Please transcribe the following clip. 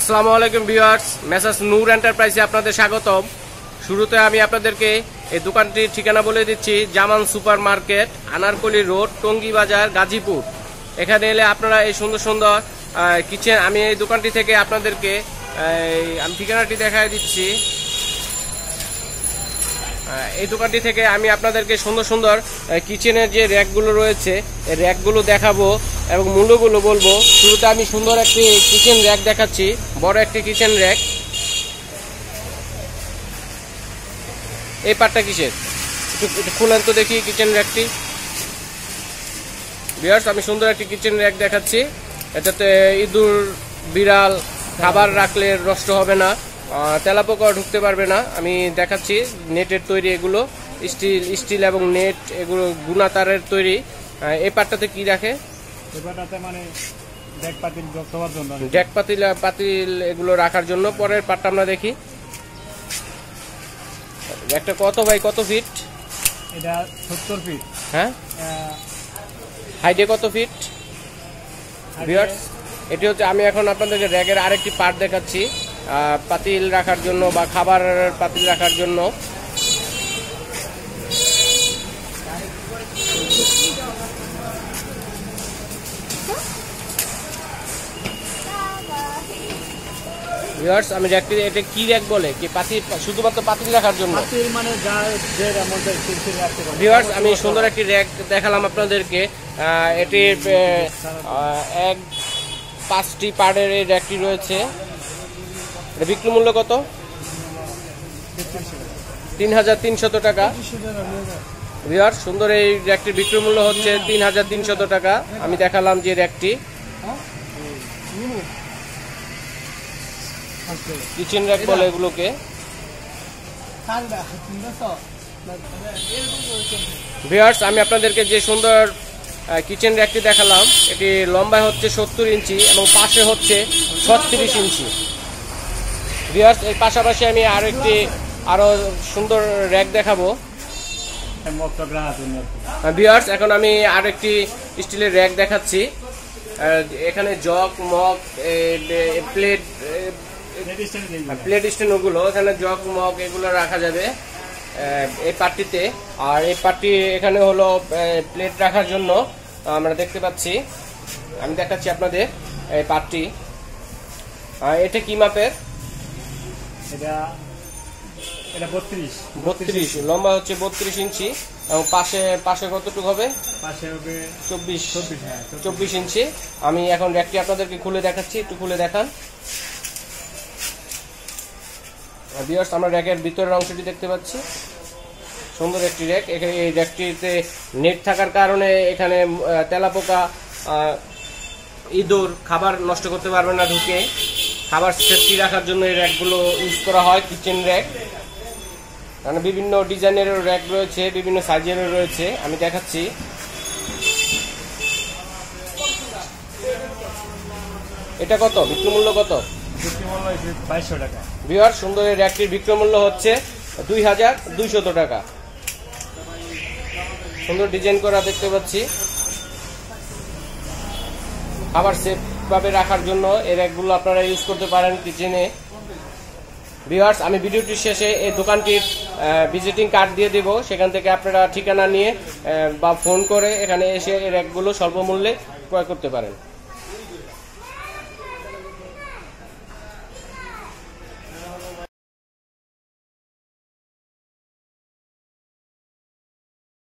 আসসালামু আলাইকুম viewers, messrs নূর এন্টারপ্রাইজে আপনাদের স্বাগতম। শুরুতে আমি আপনাদেরকে এই দোকানটির ঠিকানা বলে দিচ্ছি। Zaman super market, Anarkali road, Tongi Bazar, Gazipur. এখানে এলে আপনারা এই সুন্দর সুন্দর কিচেন, আমি এই দোকানটি থেকে আপনাদেরকে আমি ঠিকানাটি দেখায় দিচ্ছি। এই দোকানটি থেকে আমি আপনাদেরকে সুন্দর সুন্দর কিচেনের যে র্যাকগুলো রয়েছে এই র্যাকগুলো দেখাবো এবং মূল্যগুলো বলবো। শুরুতে আমি সুন্দর একটি কিচেন র্যাক দেখাচ্ছি, বড় একটি কিচেন র্যাক। এই পার্টটা কিসের, একটু খুলেন তো দেখি কিচেন র্যাকটি। ভিউয়ার্স, আমি সুন্দর একটি কিচেন র্যাক দেখাচ্ছি। এটাতে ইঁদুর, বিড়াল খাবার রাখলে নষ্ট হবে না, তেলাপোকা ঢুকতে পারবে না। আমি দেখাচ্ছি নেটের তৈরি, এগুলো স্টিল এবং নেট, এগুলো গুনা তারের তৈরি। এই পার্টটাতে কি রাখে? মানে ডেক পাতিল এগুলো রাখার জন্য। পরের পার্টটা আমরা দেখি। একটা কত বাই কত ফিট? এটা 70 ফিট। হ্যাঁ, হাইটে কত ফিট? ভিউয়ার্স, এটি হচ্ছে, আমি এখন আপনাদেরকে র্যাকের আরেকটি পার্ট দেখাচ্ছি, পাতিল রাখার জন্য বা খাবার পাতিল রাখার জন্য। ভিউয়ার্স, আমি র্যাকটি, এটা কি র্যাক বলে? কি পাতিল, শুধুমাত্র পাতিল রাখার জন্য? মানে ভিউয়ার্স, আমি সুন্দর একটি র্যাক দেখালাম আপনাদেরকে। এটি 5টি পার্টের এই র্যাকটি রয়েছে। এটা বিক্রি মূল্য কত? 3300 টাকা। ভিউয়ার্স, সুন্দর এই র্যাকটির বিক্রি মূল্য হচ্ছে 3300 টাকা। আমি দেখালাম যে র্যাকটি কিচেন র্যাক বলে এগুলোকে। ভিউয়ার্স, আমি আপনাদেরকে যে সুন্দর কিচেন র্যাকটি দেখালাম, এটি লম্বায় হচ্ছে 70 ইঞ্চি এবং পাশে হচ্ছে 36 ইঞ্চি। ভিউয়ার্স, এর পাশাপাশি আমি আরো সুন্দর র্যাক দেখাবো। ভিউয়ার্স, এখন আমি আরেকটি স্টিলের র্যাক দেখাচ্ছি। এখানে জগ, মগ, প্লেট স্ট্যান্ড, ওগুলো এখানে জগ, মগ এগুলো রাখা যাবে এই পার্টিতে। আর এই পার্টি এখানে হলো প্লেট রাখার জন্য আমরা দেখতে পাচ্ছি। আমি দেখাচ্ছি আপনাদের এই পার্টি। এটা কি মাপের? এটা 32, লম্বা হচ্ছে 32 ইঞ্চি এবং পাশে কতটুকু হবে? পাশে হবে 24 ইঞ্চি। আমি এখন র্যাকটি আপনাদেরকে খুলে দেখাচ্ছি, একটু খুলে দেখান। ভিউয়ার্স, আমরা র্যাকের ভিতরের অংশটি দেখতে পাচ্ছি। সুন্দর একটি র্যাক। এই র্যাকটিতে নেট থাকার কারণে এখানে তেলাপোকা, ইঁদুর খাবার নষ্ট করতে পারবে না ঢুকে। খাবার সেফটি রাখার জন্য এই র্যাকগুলো ইউজ করা হয়, কিচেন র্যাক। কারণ বিভিন্ন ডিজাইনেরও র্যাক রয়েছে, বিভিন্ন সাইজেরও রয়েছে। আমি দেখাচ্ছি। এটা কত, বিক্রি মূল্য কত? 2200 টাকা। ভিউয়ার্স, সুন্দর এই র্যাকটির বিক্রয় মূল্য হচ্ছে 2200 টাকা। সুন্দর ডিজাইন করা দেখতে পাচ্ছি। খাবার সেফ ভাবে রাখার জন্য এই র্যাকগুলো আপনারা ইউজ করতে পারেন কিচেনে। ভিউয়ার্স, আমি ভিডিওটির শেষে এই দোকানটির ভিজিটিং কার্ড দিয়ে দেব। সেখান থেকে আপনারা ঠিকানা নিয়ে বা ফোন করে এখানে এসে এই র্যাকগুলো স্বল্প মূল্যে ক্রয় করতে পারেন।